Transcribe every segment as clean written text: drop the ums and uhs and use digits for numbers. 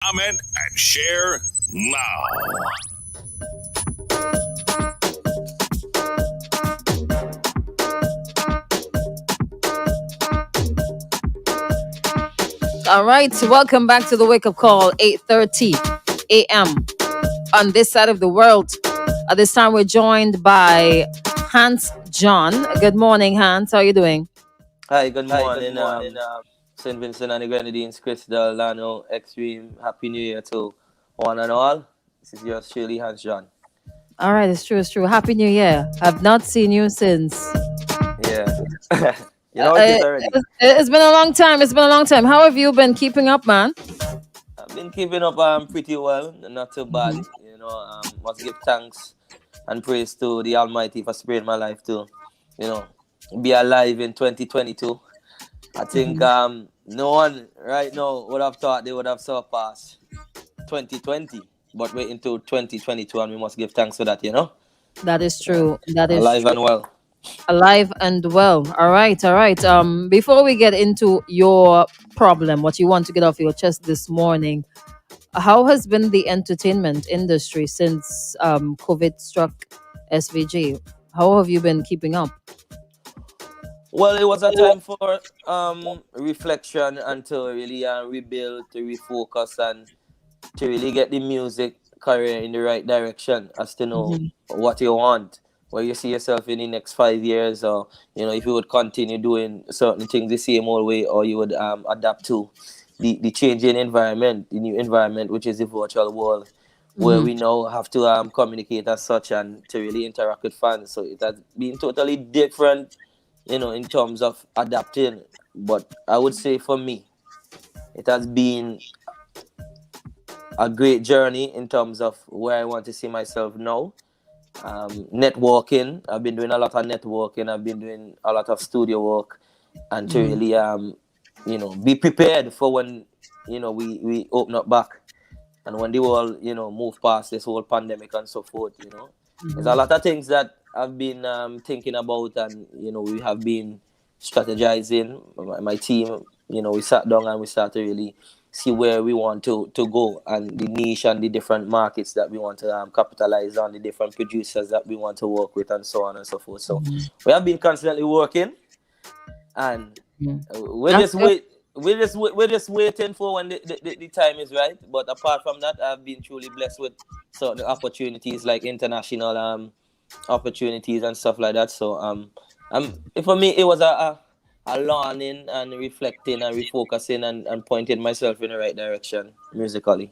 comment, and share now. All right, welcome back to the wake up call, 8:30 a.m. on this side of the world. At this time, we're joined by Hance John. Good morning, Hans. How are you doing? Hi, good morning, St. Vincent and the Grenadines, Chris Delano, Extreme. Happy New Year to one and all. This is yours truly, Hance John. All right, it's true, it's true. Happy New Year. I've not seen you since. Yeah. You know it is already. It's been a long time. It's been a long time. How have you been keeping up, man? I've been keeping up pretty well, not too bad. Must give thanks and praise to the Almighty for sparing my life to, you know, be alive in 2022. I think no one right now would have thought they would have surpassed 2020, but we're into 2022 and we must give thanks for that, That is true. That is alive true. and well. Alive and well. All right, all right. Before we get into your problem, what you want to get off your chest this morning, how has been the entertainment industry since COVID struck SVG? How have you been keeping up? Well, it was a time for reflection and to really rebuild, to refocus, and to really get the music career in the right direction as to know what you want, where you see yourself in the next 5 years, or if you would continue doing certain things the same old way, or you would adapt to the changing environment, the new environment, which is the virtual world, where we now have to communicate as such and to really interact with fans. So it has been totally different, in terms of adapting. But I would say for me, it has been a great journey in terms of where I want to see myself now. Networking, I've been doing a lot of networking. I've been doing a lot of studio work, and to really, be prepared for when, we open up back, and when the world, move past this whole pandemic and so forth. There's a lot of things that I've been thinking about, and we have been strategizing. My team, we sat down and we started to really see where we want to go, and the niche and the different markets that we want to capitalize on, the different producers that we want to work with, and so on and so forth. So we have been constantly working, and we're just waiting for when the time is right. But apart from that, I've been truly blessed with certain opportunities, like international opportunities and stuff like that. So for me, it was a learning and reflecting and refocusing and pointing myself in the right direction musically.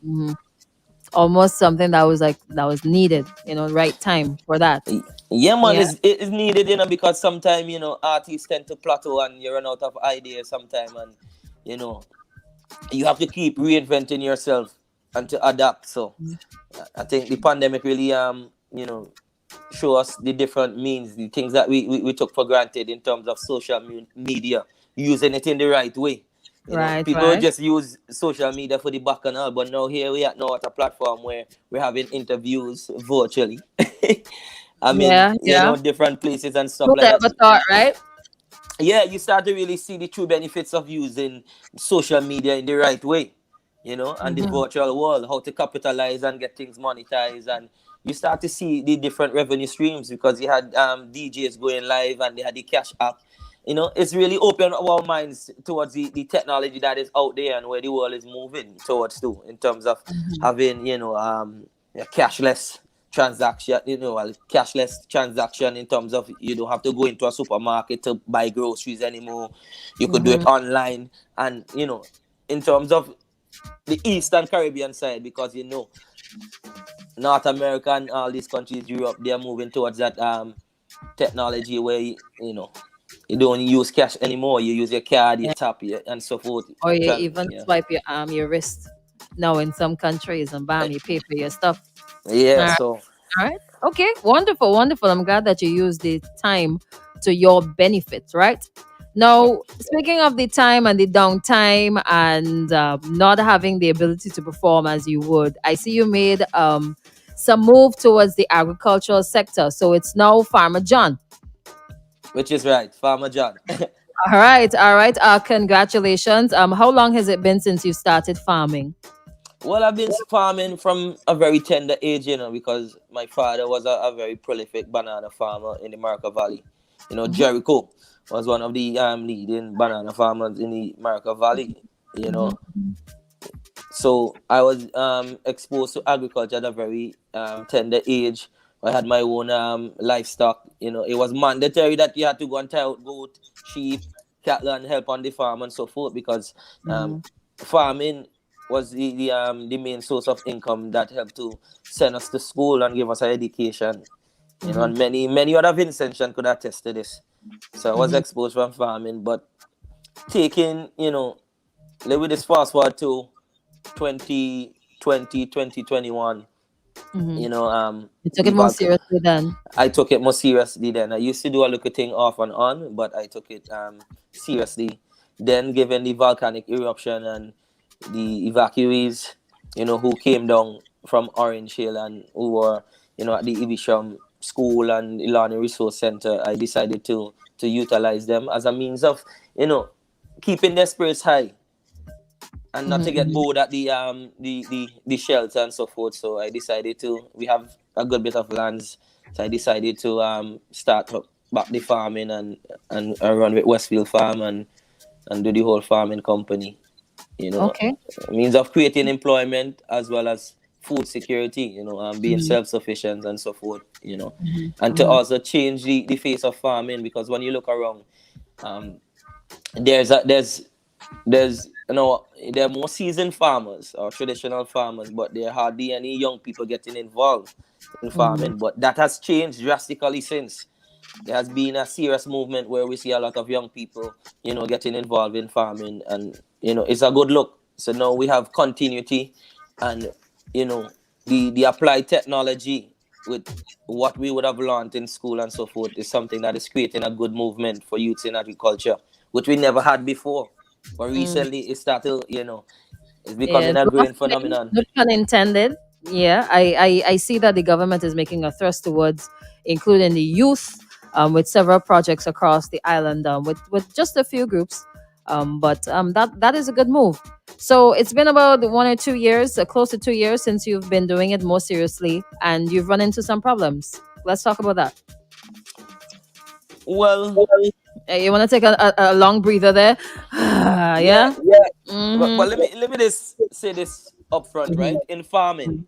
Almost something that was needed, right time for that. Yeah, man, Yeah. it is needed, because sometimes, artists tend to plateau and you run out of ideas sometimes, and, you have to keep reinventing yourself and to adapt. So I think the pandemic really, show us the different means, the things that we took for granted in terms of social media, using it in the right way. People just use social media for the back and all, but now here we are now at a platform where we're having interviews virtually. I mean, different places and stuff Who like that. ever thought, right? Yeah, you start to really see the true benefits of using social media in the right way, and the virtual world, how to capitalize and get things monetized. And you start to see the different revenue streams, because you had DJs going live and they had the cash app. It's really opened our minds towards the technology that is out there and where the world is moving towards too, in terms of having, a cashless transaction, cashless transaction, in terms of you don't have to go into a supermarket to buy groceries anymore. You could do it online. And, in terms of the Eastern Caribbean side, because, North America and all these countries, Europe, they are moving towards that technology where, you don't use cash anymore. You use your card, you tap, and so forth. Or you even swipe your wrist now in some countries, and bam, you pay for your stuff. Yeah, All right. Okay. Wonderful. Wonderful. I'm glad that you use the time to your benefit, right? Now, speaking of the time and the downtime and not having the ability to perform as you would, I see you made some move towards the agricultural sector. So it's now Farmer John. Which is right, Farmer John. All right. All right. Congratulations. How long has it been since you started farming? Well, I've been farming from a very tender age, because my father was a very prolific banana farmer in the Marca Valley. Jericho was one of the leading banana farmers in the Marca Valley. You Mm-hmm. know, so I was exposed to agriculture at a very tender age. I had my own livestock. It was mandatory that you had to go and tie out goat, sheep, cattle, and help on the farm and so forth, because um, Mm-hmm. farming was the main source of income that helped to send us to school and give us an education. Mm-hmm. And many other Vincentian could attest to this. So I was Mm-hmm. exposed from farming, but taking, let me just fast forward to 2020, 2021. Mm-hmm. you know um You took the it more volcano. seriously then. I took it more seriously then. I used to do a little thing off and on, but I took it seriously then, given the volcanic eruption and the evacuees, who came down from Orange Hill and who were, at the Evisham School and Ilani Resource Center. I decided to utilize them as a means of, keeping their spirits high and not to get Mm-hmm. bored at the shelter and so forth. So I decided to. We have a good bit of lands, so I decided to start up back the farming and run with Westfield Farm and do the whole farming company. You know, Okay. means of creating employment as well as food security. Being Mm-hmm. self sufficient and so forth. And to Mm-hmm. also change the face of farming, because when you look around, um, there's there are more seasoned farmers or traditional farmers, but there are hardly any young people getting involved in Mm-hmm. farming. But that has changed drastically since there has been a serious movement where we see a lot of young people, getting involved in farming, and it's a good look. So now we have continuity, and you know the applied technology with what we would have learned in school and so forth is something that is creating a good movement for youths in agriculture, which we never had before. But Mm. recently, it started, it's Yeah, becoming a growing blossoming, phenomenon. no pun intended. Yeah, I see that the government is making a thrust towards including the youth with several projects across the island with just a few groups. But that is a good move. So it's been about 1 or 2 years, close to 2 years since you've been doing it more seriously, and you've run into some problems. Let's talk about that. Well, You want to take a long breather there? yeah, Yeah. but Mm-hmm. let me just say this up front, right? In farming,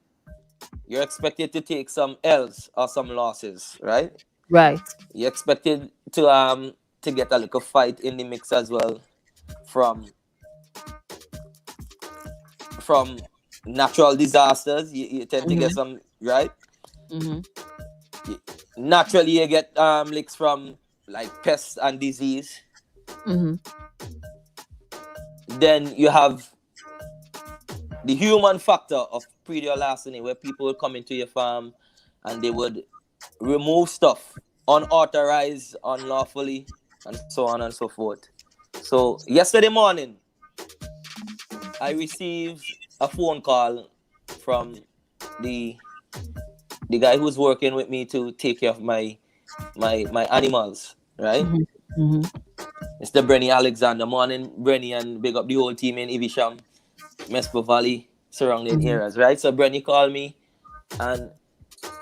you're expected to take some L's or some losses, right? Right. You're expected to get a little fight in the mix as well from from natural disasters. You tend to get Mm-hmm. some, right. Mm-hmm. Y- Naturally, you get licks from like pests and disease. Mm-hmm. Then you have the human factor of pre or larceny, where people would come into your farm and they would remove stuff unauthorized, unlawfully, and so on and so forth. So yesterday morning, I received a phone call from the the guy who's working with me to take care of my animals, right? Mhm, mhm, Mr. Brenny Alexander. Morning, Brenny, and big up the whole team in Evisham, Mespo Valley, surrounding mhm, areas, right? So Brenny called me, and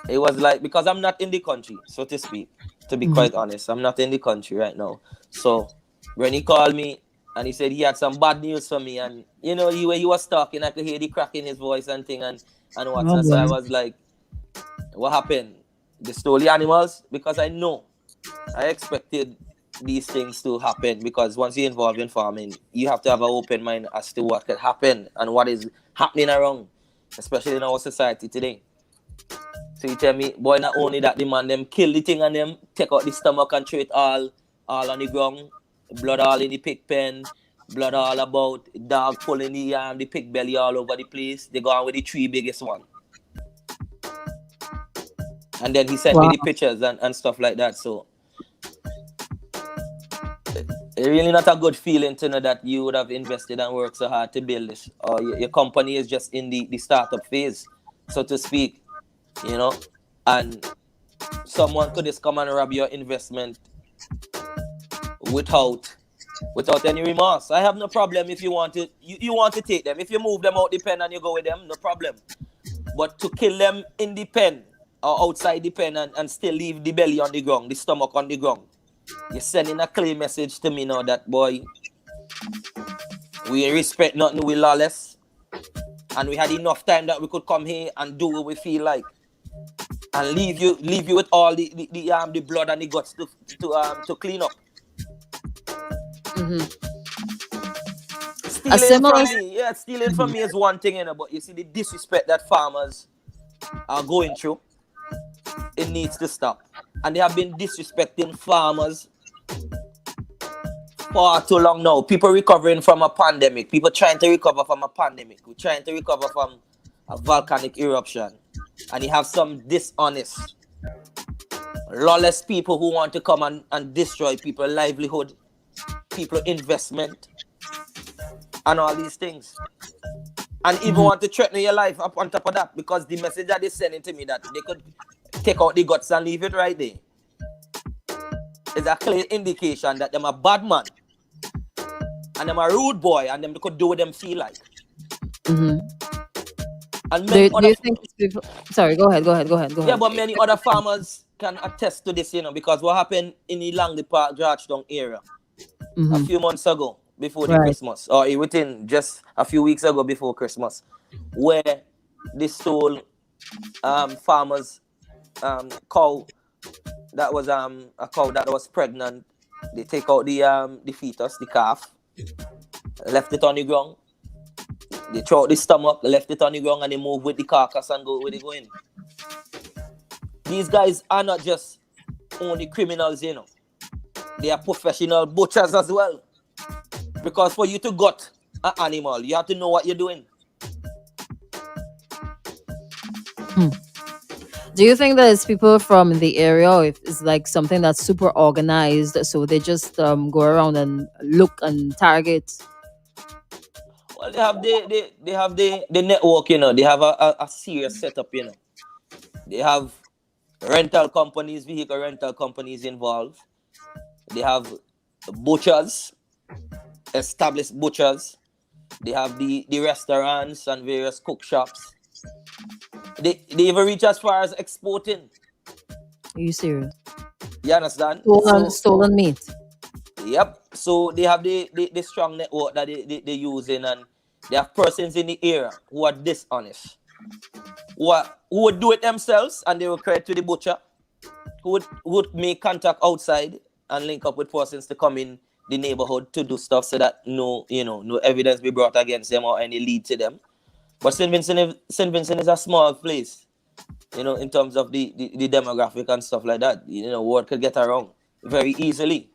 it was like, because I'm not in the country, so to speak. To be mhm. quite honest, I'm not in the country right now. So Brenny called me, and he said he had some bad news for me, and the way he was talking, I could hear the crack in his voice and thing, and what's Oh not. So I boy. was like, what happened? They stole the animals? Because I expected these things to happen, because once you're involved in farming, you have to have an open mind as to what could happen and what is happening around, especially in our society today. So you tell me, boy, not only that, the man them kill the thing and them take out the stomach and throw it all on the ground, blood all in the pig pen, blood all about, dog pulling the pig belly all over the place. They go on with the three biggest one. And then he sent me Wow. the pictures and stuff like that. So it's really not a good feeling to know that you would have invested and worked so hard to build this, or your company is just in the startup phase, so to speak, you know, and someone could just come and rob your investment without, without any remorse. I have no problem if you want to you want to take them. If you move them out the pen and you go with them, no problem. But to kill them in the pen or outside the pen and still leave the belly on the ground, the stomach on the ground, you're sending a clear message to me now that, boy, we respect nothing, we lawless, and we had enough time that we could come here and do what we feel like, and leave you with all the blood and the guts to clean up. Mm-hmm. Stealing from me is one thing, but you see the disrespect that farmers are going through, it needs to stop. And they have been disrespecting farmers far too long now. People recovering from a pandemic. People trying to recover from a pandemic. We're trying to recover from a volcanic eruption. And you have some dishonest, lawless people who want to come and destroy people's livelihood, people's investment, and all these things. And even want to threaten your life up on top of that, because the message that they're sending to me that they could take out the guts and leave it right there is a clear indication that them a bad man and them a rude boy and them could do what them feel like. Mm-hmm. And do you think people... Sorry, go ahead. Yeah, but many other farmers can attest to this, because what happened in the Langley Park, Georgetown area a few months ago before the Christmas, or within just a few weeks ago before Christmas, where they stole farmers' cow that was a cow that was pregnant. They take out the fetus, the calf, left it on the ground. They throw out the stomach, left it on the ground, and they move with the carcass and go where they go in. These guys are not just only criminals, They are professional butchers as well. Because for you to gut an animal, you have to know what you're doing. Do you think that it's people from the area, or if it's like something that's super organized, so they just go around and look and target? Well, they have the network, They have a serious setup, They have vehicle rental companies involved. They have butchers, established butchers. They have the restaurants and various cook shops. They even reach as far as exporting. Are you serious? You understand? Stolen meat. Yep. So they have the strong network that they're using, and they have persons in the area who are dishonest, who would do it themselves and they will credit to the butcher, who would make contact outside and link up with persons to come in the neighborhood to do stuff so that no evidence be brought against them or any lead to them. But St. Vincent is a small place, in terms of the demographic and stuff like that. Word could get around very easily.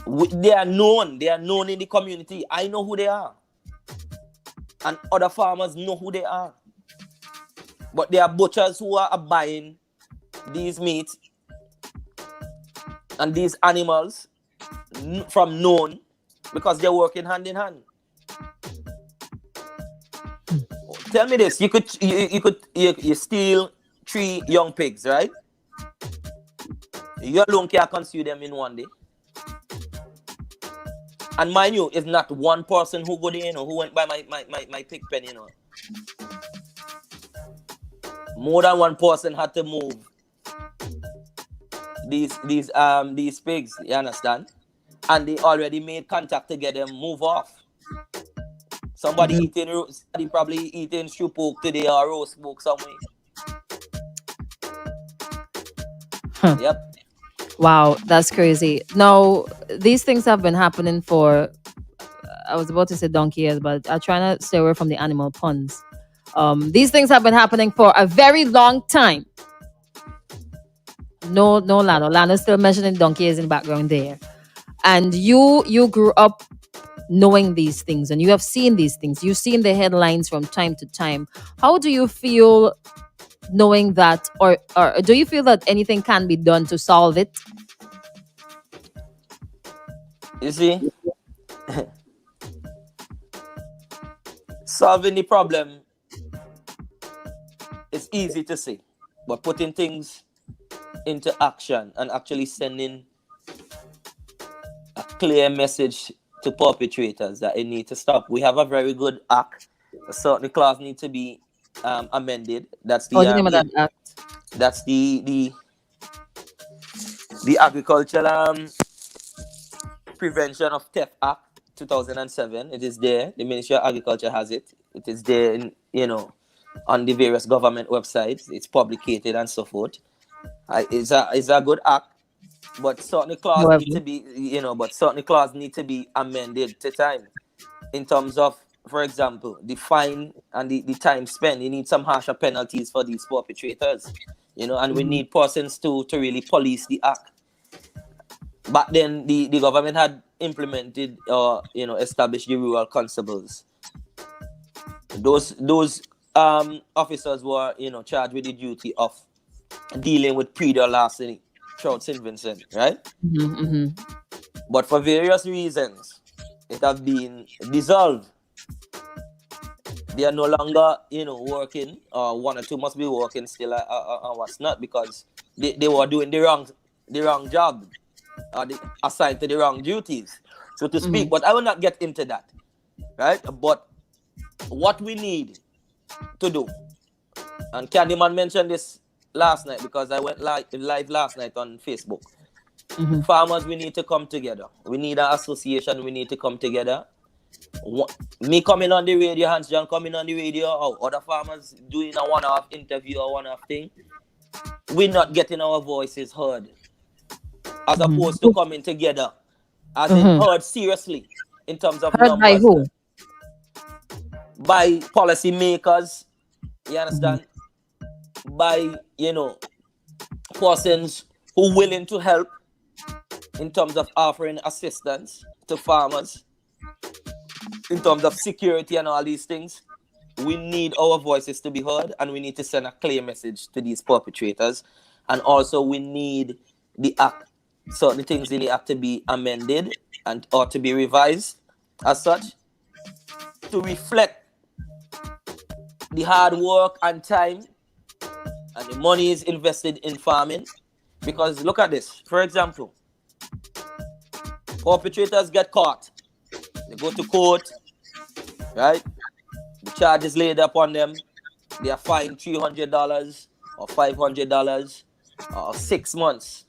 They are known in the community. I know who they are. And other farmers know who they are. But there are butchers who are buying these meats and these animals from known, because they're working hand in hand. Tell me this: you steal 3 young pigs, right? You alone can't consume them in one day. And mind you, it's not one person who go there, who went by my pig pen, More than one person had to move these pigs, you understand? And they already made contact to get them move off. Somebody probably eating stew pork today or roast pork somewhere. Yep. Wow, that's crazy. Now, these things have been happening for, I was about to say donkey years, but I'm trying to stay away from the animal puns. These things have been happening for a very long time. No, Lano. Lano's still mentioning donkey years in the background there. And you grew up knowing these things, and you have seen these things. You've seen the headlines from time to time. How do you feel knowing that, or do you feel that anything can be done to solve it? You see, solving the problem is easy to say, but putting things into action and actually sending a clear message to perpetrators that it need to stop. We have a very good act. A certain clause need to be amended. That's What's the the name of that act? that's the agricultural prevention of theft act 2007. It is there. The Ministry of Agriculture has it. It is there in, on the various government websites. It's publicated and so forth. It's a good act, but certain clause need to be, amended to time in terms of, for example, the fine and the time spent. You need some harsher penalties for these perpetrators, and we need persons to really police the act. Back then, the government had implemented or established the rural constables. Those officers were charged with the duty of dealing with pre-dawn larceny throughout St. Vincent, right? But for various reasons, it have been dissolved. They are no longer, working, or one or two must be working still, and what's not, because they were doing the wrong job, or assigned to the wrong duties, so to speak. But I will not get into that, right? But what we need to do, and Candyman mentioned this last night because I went live last night on Facebook. Farmers, we need to come together. We need an association. We need to come together. Me coming on the radio, Hance Joins coming on the radio, or other farmers doing a one-off interview or one-off thing, we're not getting our voices heard. As opposed to coming together, as in heard seriously in terms of heard numbers. by who? By policy makers, you understand? By, persons who willing to help in terms of offering assistance to farmers, in terms of security and all these things. We need our voices to be heard, and we need to send a clear message to these perpetrators. And also we need the act, certain things in the act to be amended and or to be revised as such to reflect the hard work and time and the money is invested in farming. Because look at this, for example, perpetrators get caught, they go to court, right? The charge is laid upon them, they are fined $300 or $500 or 6 months.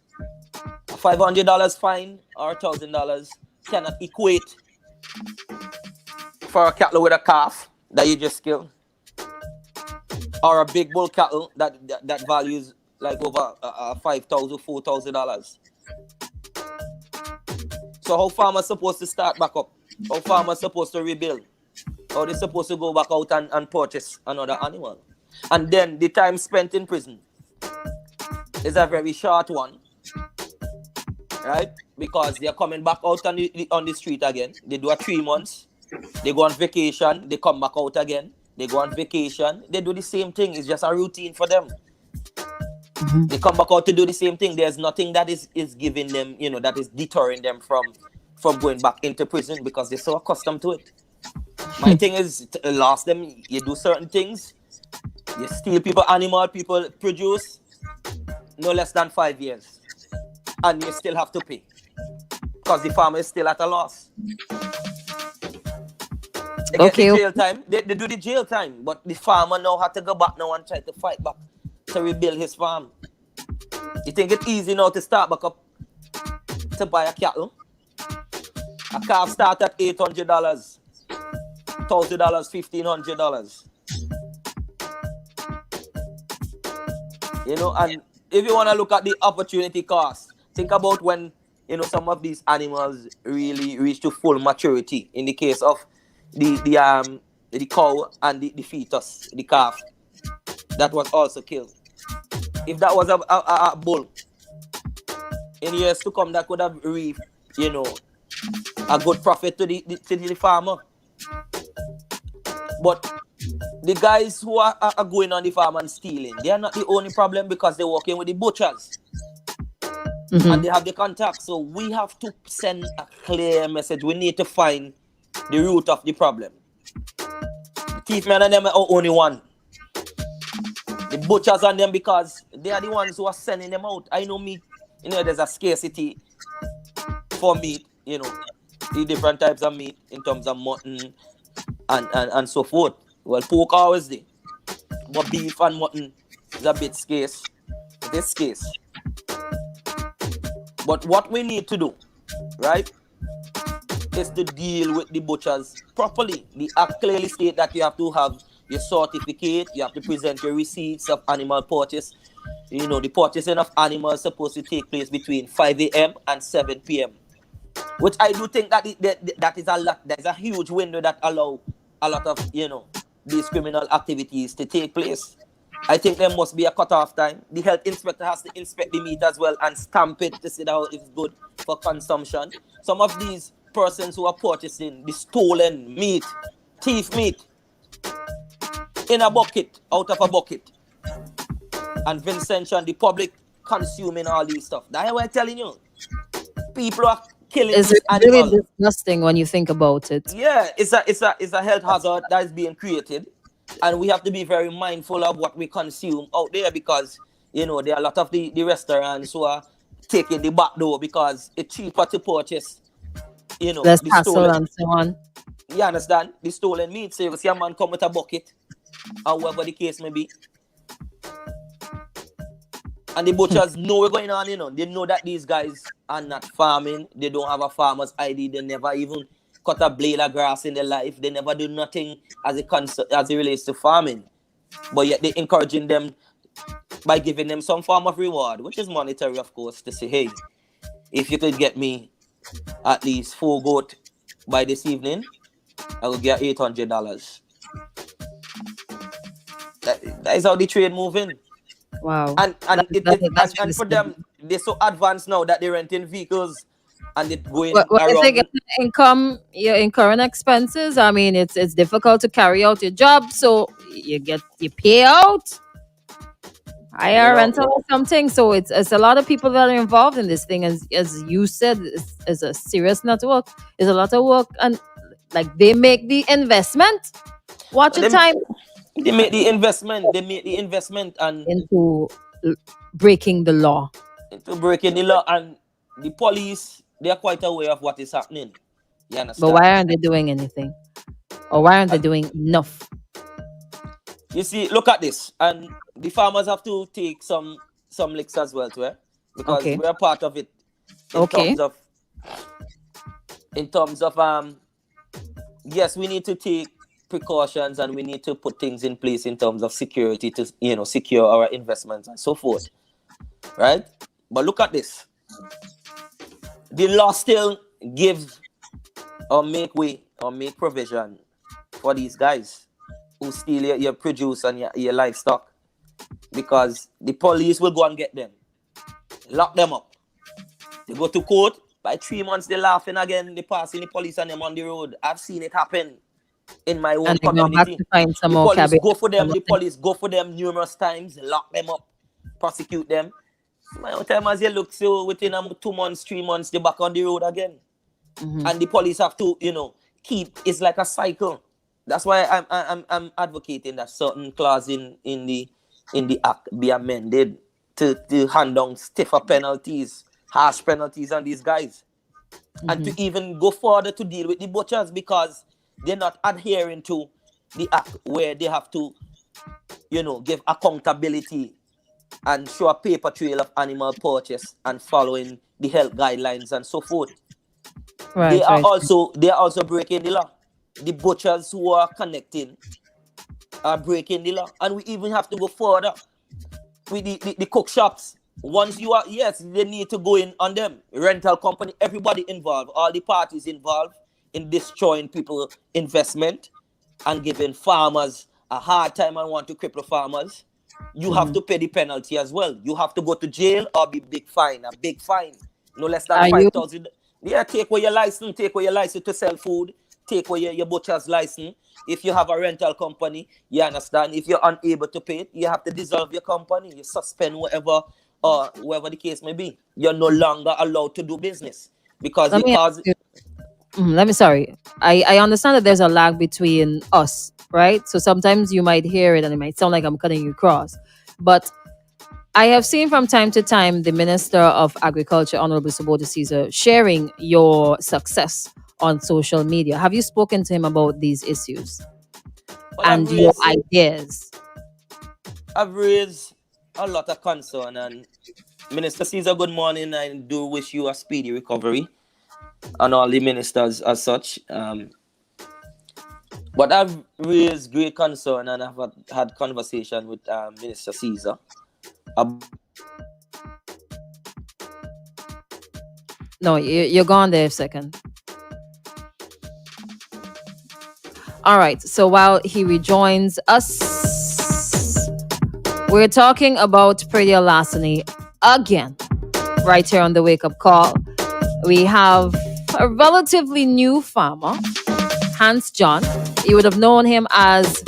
A $500 fine or $1,000 cannot equate for a cattle with a calf that you just killed, or a big bull cattle that values like over $5,000, $4,000. So how farmers supposed to start back up? How farmers supposed to rebuild? How they supposed to go back out and purchase another animal? And then the time spent in prison is a very short one, right? Because they are coming back out on the street again. They do a 3 months. They go on vacation. They come back out again. They go on vacation. They do the same thing. It's just a routine for them. They come back out to do the same thing. There's nothing that is giving them, that is deterring them from going back into prison because they're so accustomed to it. My thing is, last them, you do certain things, you steal people, animal, people produce, no less than 5 years. And you still have to pay because the farmer is still at a loss. They get the jail time. They do the jail time, but the farmer now has to go back now and try to fight back to rebuild his farm. You think it's easy now to start back up to buy a cattle? A calf start at $800, $1,000, $1,500. And if you want to look at the opportunity cost, think about when some of these animals really reach to full maturity. In the case of the cow and the fetus, the calf, that was also killed. If that was a bull, in years to come, that could have reaped, a good profit to the farmer. But the guys who are going on the farm and stealing, they are not the only problem because they're working with the butchers. And they have the contact. So we have to send a clear message. We need to find the root of the problem. The thief men and them are only one. The butchers and them, because they are the ones who are sending them out. I know meat, there's a scarcity for meat, the different types of meat in terms of mutton and so forth. Well, pork always there, but beef and mutton is a bit scarce. It is scarce. But what we need to do, right, is to deal with the butchers properly. The act clearly state that you have to have your certificate, you have to present your receipts of animal purchase. You know, the purchasing of animals is supposed to take place between 5 a.m. and 7 p.m. Which I do think that that is a lot. There's a huge window that allow a lot of, these criminal activities to take place. I think there must be a cut-off time. The health inspector has to inspect the meat as well and stamp it to see how it's good for consumption. Some of these persons who are purchasing the stolen meat, thief meat, in a bucket, out of a bucket, and Vincent and the public consuming all these stuff. That's why I'm telling you, people are killing It's these really animals. disgusting when you think about it. Yeah, it's a health hazard that is being created, and we have to be very mindful of what we consume out there because there are a lot of the restaurants who are taking the back door because it's cheaper to purchase, Less the hassle stolen. and so on. You understand? The stolen meat. So if you see a man come with a bucket, or whatever the case may be, and the butchers know what's going on, they know that these guys are not farming. They don't have a farmer's ID. They never even cut a blade of grass in their life. They never do nothing as it relates to farming. But yet they're encouraging them by giving them some form of reward, which is monetary, of course, to say, hey, if you could get me at least 4 goat by this evening, I will get $800. That is how the trade moving. Wow. And That's really for scary. them, they're so advanced now that they're renting vehicles and they're going Well, if they around. get income, your incurring expenses, I mean, it's difficult to carry out your job, so you pay out higher rental or something. So it's a lot of people that are involved in this thing, as you said, it's a serious network. It's a lot of work, and like they make the investment. Watch your They, time they make the investment. They make the investment and into l- breaking the law. into breaking the law. And the police, they are quite aware of what is happening. You But why understand? aren't they doing anything? Or why aren't they And doing enough? you see, look at this. And the farmers have to take some licks as well, too, because Okay. we're part of it in Okay. terms of yes, we need to take precautions and we need to put things in place in terms of security to secure our investments and so forth, right? But look at this. The law still gives or make way or make provision for these guys who steal your produce and your livestock, because the police will go and get them, lock them up. They go to court. By 3 months, they're laughing again. They passing the police and them on the road. I've seen it happen in my own And they're going back community. to find some The more police cabbage. go for them. The police go for them numerous times, lock them up, prosecute them. My own time as you look, so within 2 months, 3 months, they're back on the road again. And the police have to, keep. It's like a cycle. That's why I'm advocating that certain clause in the act be amended to hand down stiffer penalties, harsh penalties on these guys, and to even go further to deal with the butchers because they're not adhering to the act where they have to, give accountability and show a paper trail of animal purchase and following the health guidelines and so forth. They Right, are right. also breaking the law. The butchers who are connecting are breaking the law, and we even have to go further with the cook shops. Once you are, yes, they need to go in on them. Rental company, everybody involved, all the parties involved in destroying people investment and giving farmers a hard time and want to cripple farmers. You have to pay the penalty as well. You have to go to jail or be a big fine, no less than Are you 5,000. Yeah, take away your license, to sell food, take away your butcher's license. If you have a rental company, you understand. If you're unable to pay it, you have to dissolve your company. You suspend whatever the case may be. You're no longer allowed to do business because let you me ask cause. you, let me sorry. I understand that there's a lag between us, right? So sometimes you might hear it and it might sound like I'm cutting you across. But I have seen from time to time the Minister of Agriculture, Honorable Sabota Caesar, sharing your success on social media. Have you spoken to him about these issues Well, and your ideas? I've raised a lot of concern, and Minister Caesar, good morning. I do wish you a speedy recovery, and all the ministers as such. But I've raised great concern, and I've had conversation with Minister Caesar. No, you're gone there a second. All right. So while he rejoins us, we're talking about Pretty Larceny again, right here on the Wake Up Call. We have a relatively new farmer, Hance Joins. You would have known him as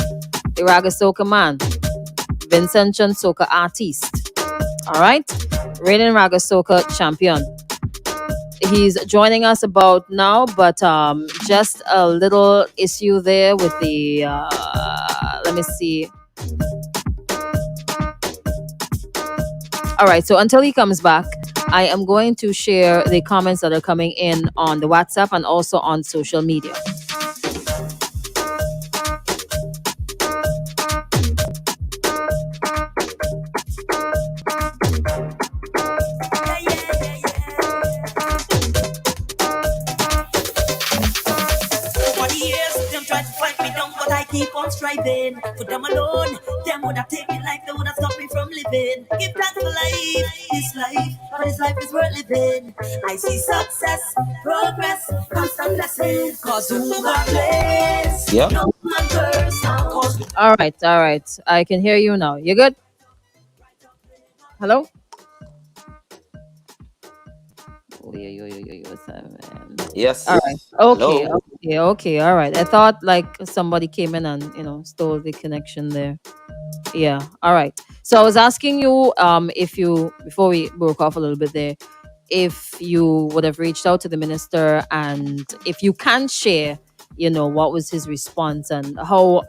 the Ragga Soca man, Vincentian Soca artist. All right, reigning Ragga Soca champion. He's joining us about now, but just a little issue there with the. Let me see. All right, so until he comes back, I am going to share the comments that are coming in on the WhatsApp and also on social media. Keep on striving for them alone. Them would have taken life, they would have stopped me from living. Give thanks for life, this life, but this life is worth living. I see success, progress, constant blessing. Cause who got blessed? Yeah. No one curse now. All right. I can hear you now. You good? Hello? What's that, man? Yes. All right. Okay. All right. I thought like somebody came in and stole the connection there. Yeah. All right. So I was asking you if you, before we broke off a little bit there, if you would have reached out to the minister, and if you can share, what was his response and how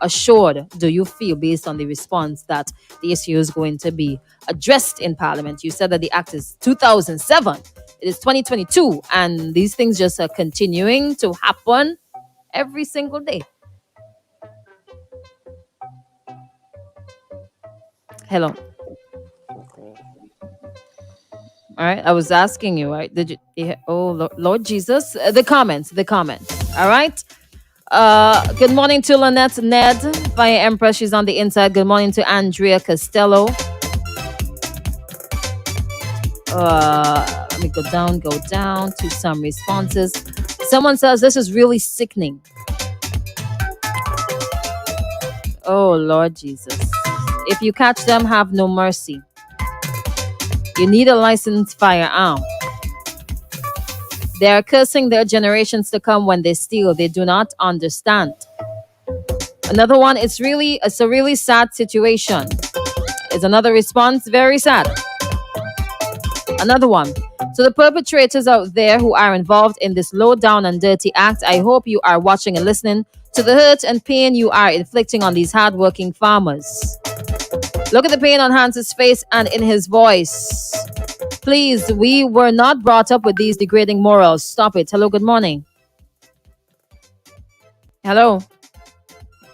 assured do you feel based on the response that the issue is going to be addressed in Parliament? You said that the act is 2007. It is 2022, and these things just are continuing to happen every single day. Hello. All right. I was asking you, right? Did you? Yeah, oh, Lord Jesus. The comments. All right. Good morning to Lynette Ned, Fire Empress. She's on the inside. Good morning to Andrea Costello. Let me go down to some responses. Someone says this is really sickening. Oh, Lord Jesus. If you catch them, have no mercy. You need a licensed firearm. They are cursing their generations to come when they steal. They do not understand. Another one, it's a really sad situation. It's another response, very sad. Another one. So the perpetrators out there who are involved in this low down and dirty act, I hope you are watching and listening to the hurt and pain you are inflicting on these hardworking farmers. Look at the pain on Hans's face and in his voice. Please, we were not brought up with these degrading morals. Stop it. Hello, good morning. Hello.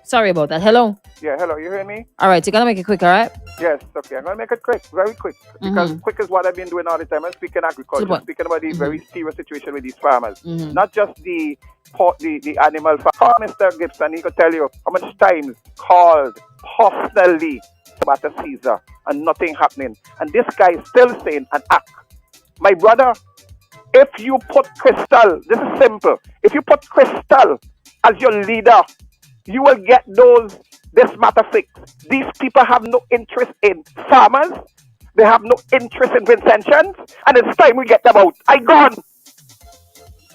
Sorry about that. Hello. Yeah, hello. You hear me? All right, you're going to make it quick, all right? Yes, okay. I'm going to make it quick, very quick. Because quick is what I've been doing all the time. I'm speaking agriculture. I'm speaking about the very serious situation with these farmers. Not just the animal farm. Mr. Gibson, he could tell you how much times called personally about the Caesar and nothing happening. And this guy is still saying an act. My brother, if you put Crystal, this is simple. If you put Crystal as your leader, you will get this matter fixed. These people have no interest in farmers. They have no interest in Vincentians. And it's time we get them out. I gone.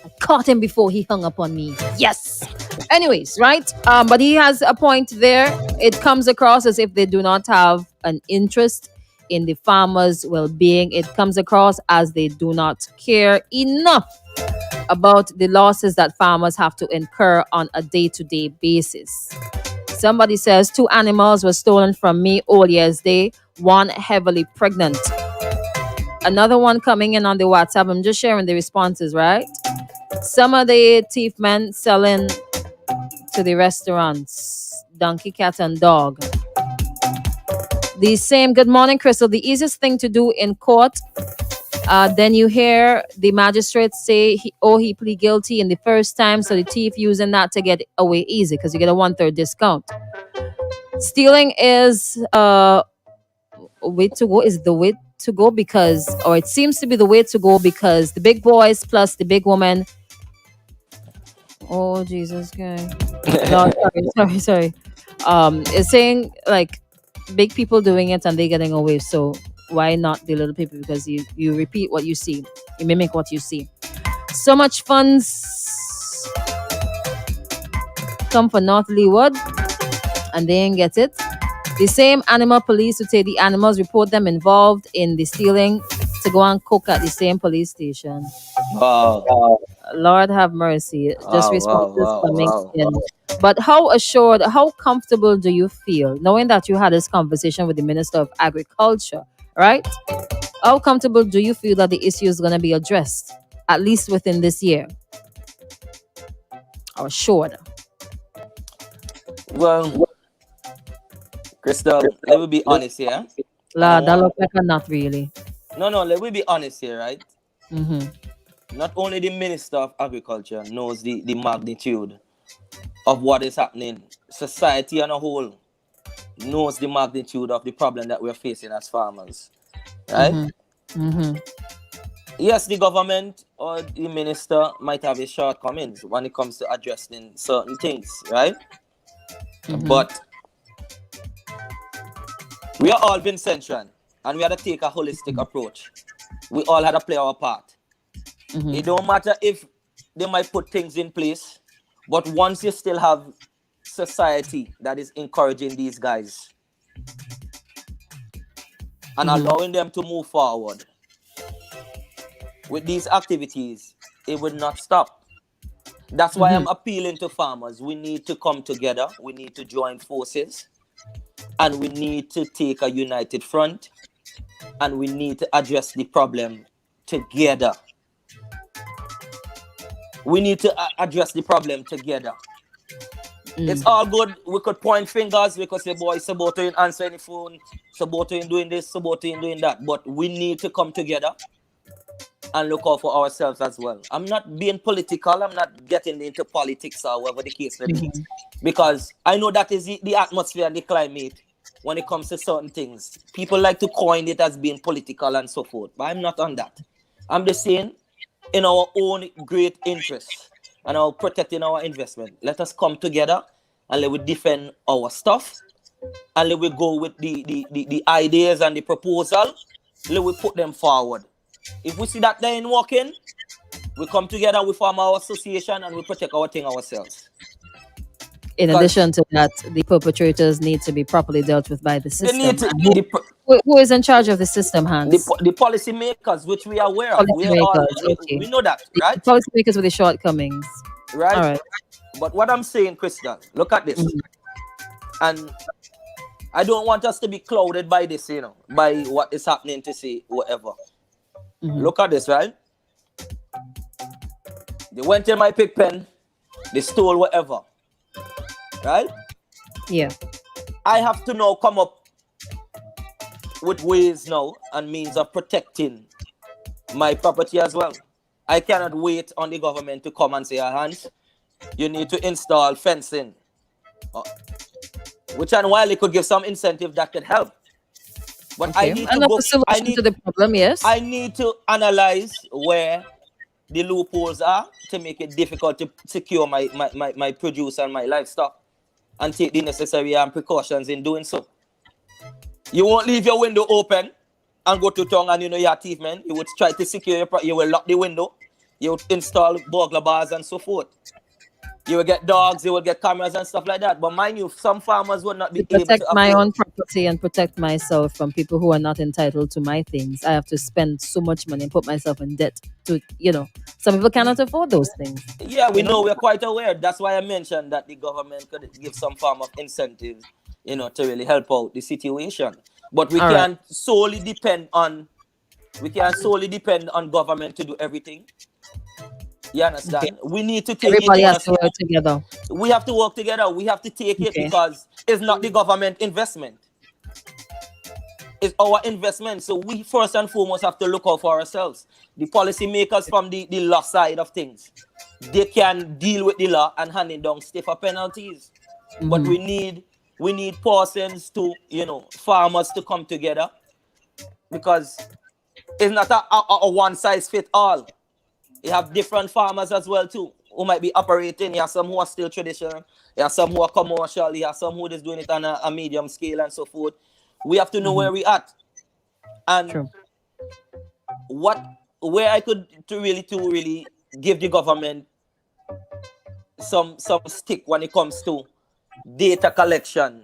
I caught him before he hung up on me. Yes. Anyways, right? But he has a point there. It comes across as if they do not have an interest in the farmers' well-being. It comes across as they do not care enough about the losses that farmers have to incur on a day-to-day basis. Somebody says 2 animals were stolen from me all year's day, 1 heavily pregnant. Another one coming in on the WhatsApp. I'm just sharing the responses, right? Some of the thief men selling to the restaurants, donkey, cat, and dog. The same. Good morning, Crystal. The easiest thing to do in court. Then you hear the magistrate say, he plead guilty in the first time, so the thief using that to get away easy because you get a 1/3 discount. Stealing is way to go. Is the way to go because, or it seems to be the way to go because the big boys plus the big woman. Oh Jesus Christ! No, sorry. It's saying like big people doing it and they getting away. So why not the little people? Because you repeat what you see, you mimic what you see. So much funds come for North Leeward and they ain't get it. The same animal police who take the animals report them involved in the stealing to go and cook at the same police station. Wow. Lord have mercy. Just responses for Wow. mixing. But how assured, how comfortable do you feel knowing that you had this conversation with the Minister of Agriculture, right? How comfortable do you feel that the issue is going to be addressed, at least within this year? Or assured? Well, Crystal, let me be honest here. That looks like a not really. No, let me be honest here, right? Mm-hmm. Not only the Minister of Agriculture knows the magnitude of what is happening, society on a whole knows the magnitude of the problem that we're facing as farmers, right? Mm-hmm. Mm-hmm. Yes, the government or the minister might have his shortcomings when it comes to addressing certain things, right? Mm-hmm. But we are all Vincentian and we had to take a holistic approach. We all had to play our part. Mm-hmm. It don't matter if they might put things in place, but once you still have society that is encouraging these guys and allowing them to move forward with these activities, it will not stop. That's why I'm appealing to farmers. We need to come together. We need to join forces. And we need to take a united front. And we need to address the problem together. We need to address the problem together. It's all good. We could point fingers. We could say, boy, Saboto ain't answering the phone. Saboto ain't doing this. Saboto ain't doing that. But we need to come together and look out for ourselves as well. I'm not being political. I'm not getting into politics or whatever the case may be. Because I know that is the atmosphere and the climate when it comes to certain things. People like to coin it as being political and so forth. But I'm not on that. I'm just saying, in our own great interest and our protecting our investment, let us come together and let we defend our stuff and let we go with the ideas and the proposal. Let we put them forward. If we see that they ain't working, we come together, we form our association and we protect our thing ourselves. In addition to that, the perpetrators need to be properly dealt with by the system. Who is in charge of the system, Hance? The policy makers, which we are aware of. We know that, right? The policy makers with the shortcomings. Right? All right. But what I'm saying, Crystal, look at this. And I don't want us to be clouded by this, by what is happening to say whatever. Look at this, right? They went in my pig pen, they stole whatever. Right? Yeah. I have to now come up with ways now and means of protecting my property as well. I cannot wait on the government to come and say, Hance, you need to install fencing. Which and while it could give some incentive that could help. But okay. I need to go. I need to the problem, yes. I need to analyze where the loopholes are to make it difficult to secure my produce and my livestock and take the necessary precautions in doing so. You won't leave your window open and go to town and you have thief men. You would try to secure your property. You will lock the window. You would install burglar bars and so forth. You will get dogs, you will get cameras and stuff like that. But mind you, some farmers will not be able to protect my own property and protect myself from people who are not entitled to my things. I have to spend so much money and put myself in debt to, some people cannot afford those things. Yeah, we know, we're quite aware. That's why I mentioned that the government could give some form of incentives, to really help out the situation. But we can't solely depend on government to do everything. You understand? Okay. We need to take Everybody it has to work together. We have to work together. We have to take it because it's not the government investment. It's our investment. So we first and foremost have to look out for ourselves. The policymakers from the law side of things, they can deal with the law and handing down stiffer penalties. But we need persons to, farmers to come together, because it's not a one size fit all. You have different farmers as well too, who might be operating. You have some who are still traditional. You have some who are commercial. You have some who is doing it on a medium scale and so forth. We have to know where we at, and where I could to really give the government some stick when it comes to data collection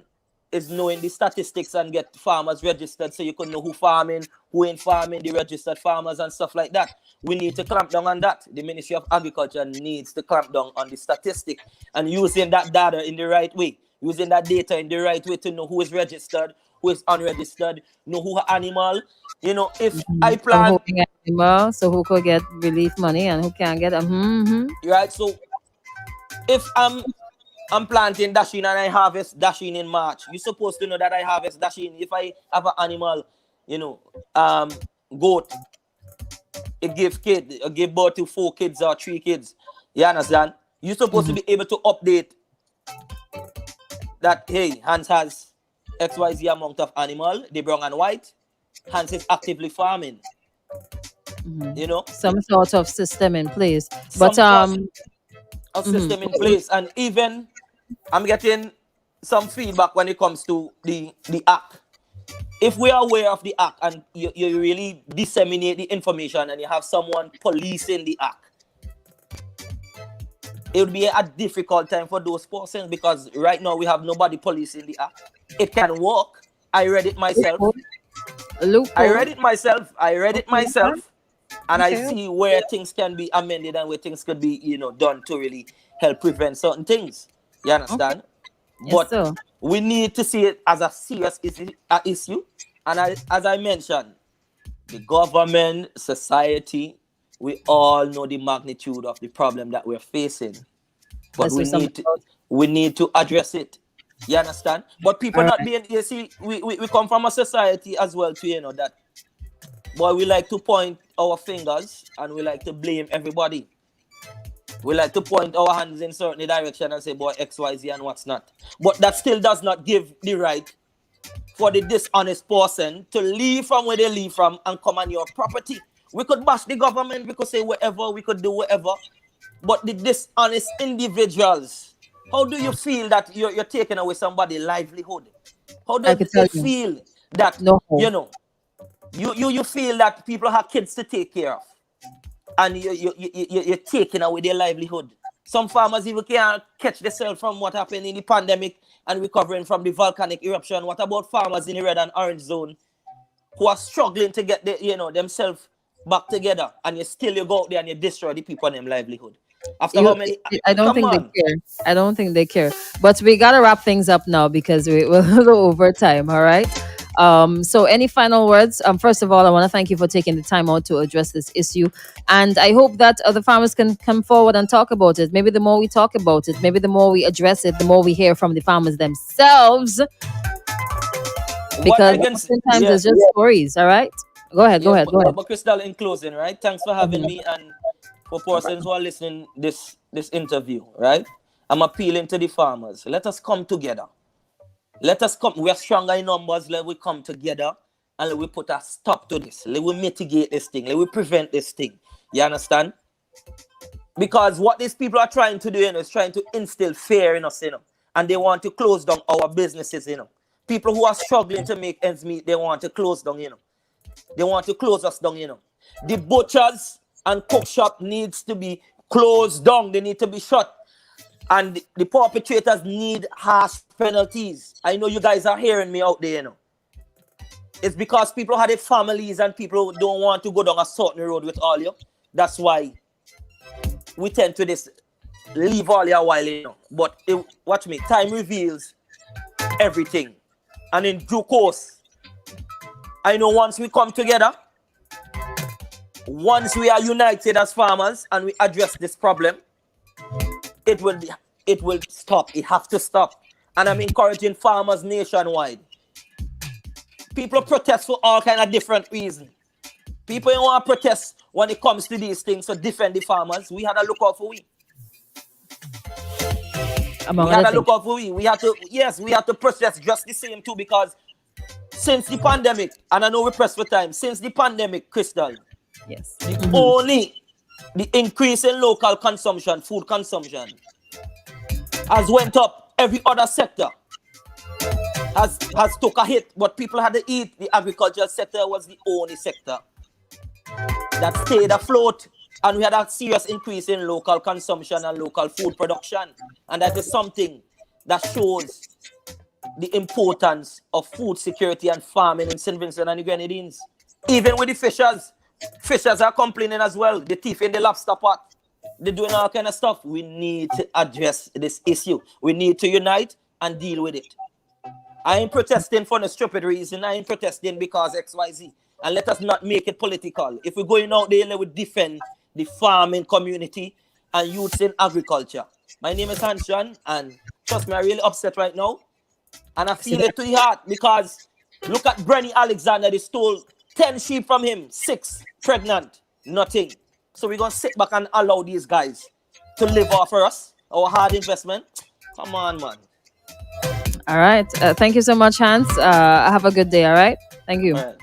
is knowing the statistics and get farmers registered, so you can know who farming, who ain't farming, the registered farmers and stuff like that. We need to clamp down on that. The Ministry of Agriculture needs to clamp down on the statistic and using that data in the right way, using that data in the right way to know who is registered, who is unregistered, know who are animal. If I plan... animal, so who could get relief money and who can't get them. Right, so if I'm planting dasheen and I harvest dasheen in March, you're supposed to know that I harvest dasheen. If I have an animal, goat, it give birth to 4 kids or 3 kids. You understand? You're supposed to be able to update that, hey, Hance has XYZ amount of animal, the brown and white. Hance is actively farming. Some sort of system in place. System in place. And even I'm getting some feedback when it comes to the act. If we are aware of the act and you really disseminate the information and you have someone policing the act, it would be a difficult time for those persons, because right now we have nobody policing the act. It can work. I read it myself. I read it myself. And I see where things can be amended and where things could be, done to really help prevent certain things. You understand? But we need to see it as a serious issue. And as I mentioned, the government, society, we all know the magnitude of the problem that we're facing. But we need to address it. You understand? But people not being... You see, we come from a society as well too, that... Boy, we like to point our fingers and we like to blame everybody. We like to point our hands in certain direction and say, boy, X, Y, Z and what's not. But that still does not give the right for the dishonest person to leave from where they leave from and come on your property. We could bash the government, we could say whatever, we could do whatever. But the dishonest individuals, how do you feel that you're taking away somebody's livelihood? How does it feel that, you feel that people have kids to take care of, and you're taking away their livelihood? Some farmers even can't catch themselves from what happened in the pandemic and recovering from the volcanic eruption. What about farmers in the red and orange zone who are struggling to get themselves back together, and you go out there and you destroy the people and their livelihood? How many? I don't think they care. I don't think they care. But we gotta wrap things up now because we're a little over time. All right. So any final words? First of all, I want to thank you for taking the time out to address this issue. And I hope that other farmers can come forward and talk about it. Maybe the more we talk about it, maybe the more we address it, the more we hear from the farmers themselves. Because sometimes it's just stories. All right. Go ahead. But Crystal, in closing, right? Thanks for having me, and for persons who are listening this interview, right? I'm appealing to the farmers. Let us come together. Let us come. We are stronger in numbers. Let we come together and let we put a stop to this. Let we mitigate this thing. Let we prevent this thing. You understand? Because what these people are trying to do, is trying to instill fear in us, and they want to close down our businesses, People who are struggling to make ends meet, they want to close down, They want to close us down, The butchers and cook shop needs to be closed down. They need to be shut. And the perpetrators need harsh penalties. I know you guys are hearing me out there, It's because people had their families and people don't want to go down a certain road with all you. That's why we tend to leave all your while, But watch me, time reveals everything. And in due course, I know once we come together, once we are united as farmers and we address this problem, it will stop. It have to stop. And I'm encouraging farmers nationwide. People protest for all kind of different reasons. People don't want to protest when it comes to these things to defend the farmers. We had to look out for we. We had to look out for we. We had to protest just the same too, because since the pandemic, and I know we press for time, since the pandemic, Crystal, yes, the increase in local consumption, food consumption, has went up. Every other sector has took a hit. What people had to eat, the agricultural sector was the only sector that stayed afloat. And we had a serious increase in local consumption and local food production. And that is something that shows the importance of food security and farming in St. Vincent and the Grenadines. Even with the fishers are complaining as well. The thief in the lobster pot, they're doing all kind of stuff. We need to address this issue. We need to unite and deal with it. I ain't protesting for no stupid reason. I ain't protesting because XYZ. And let us not make it political. If we're going out there, we defend the farming community and youths in agriculture. My name is Hance Joins, and trust me, I'm really upset right now. And I feel it to the heart because look at Brenny Alexander. They stole 10 sheep from him, 6 pregnant, nothing. So we're going to sit back and allow these guys to live off for us, our hard investment. Come on, man. All right. Thank you so much, Hance. Have a good day, all right? Thank you. All right.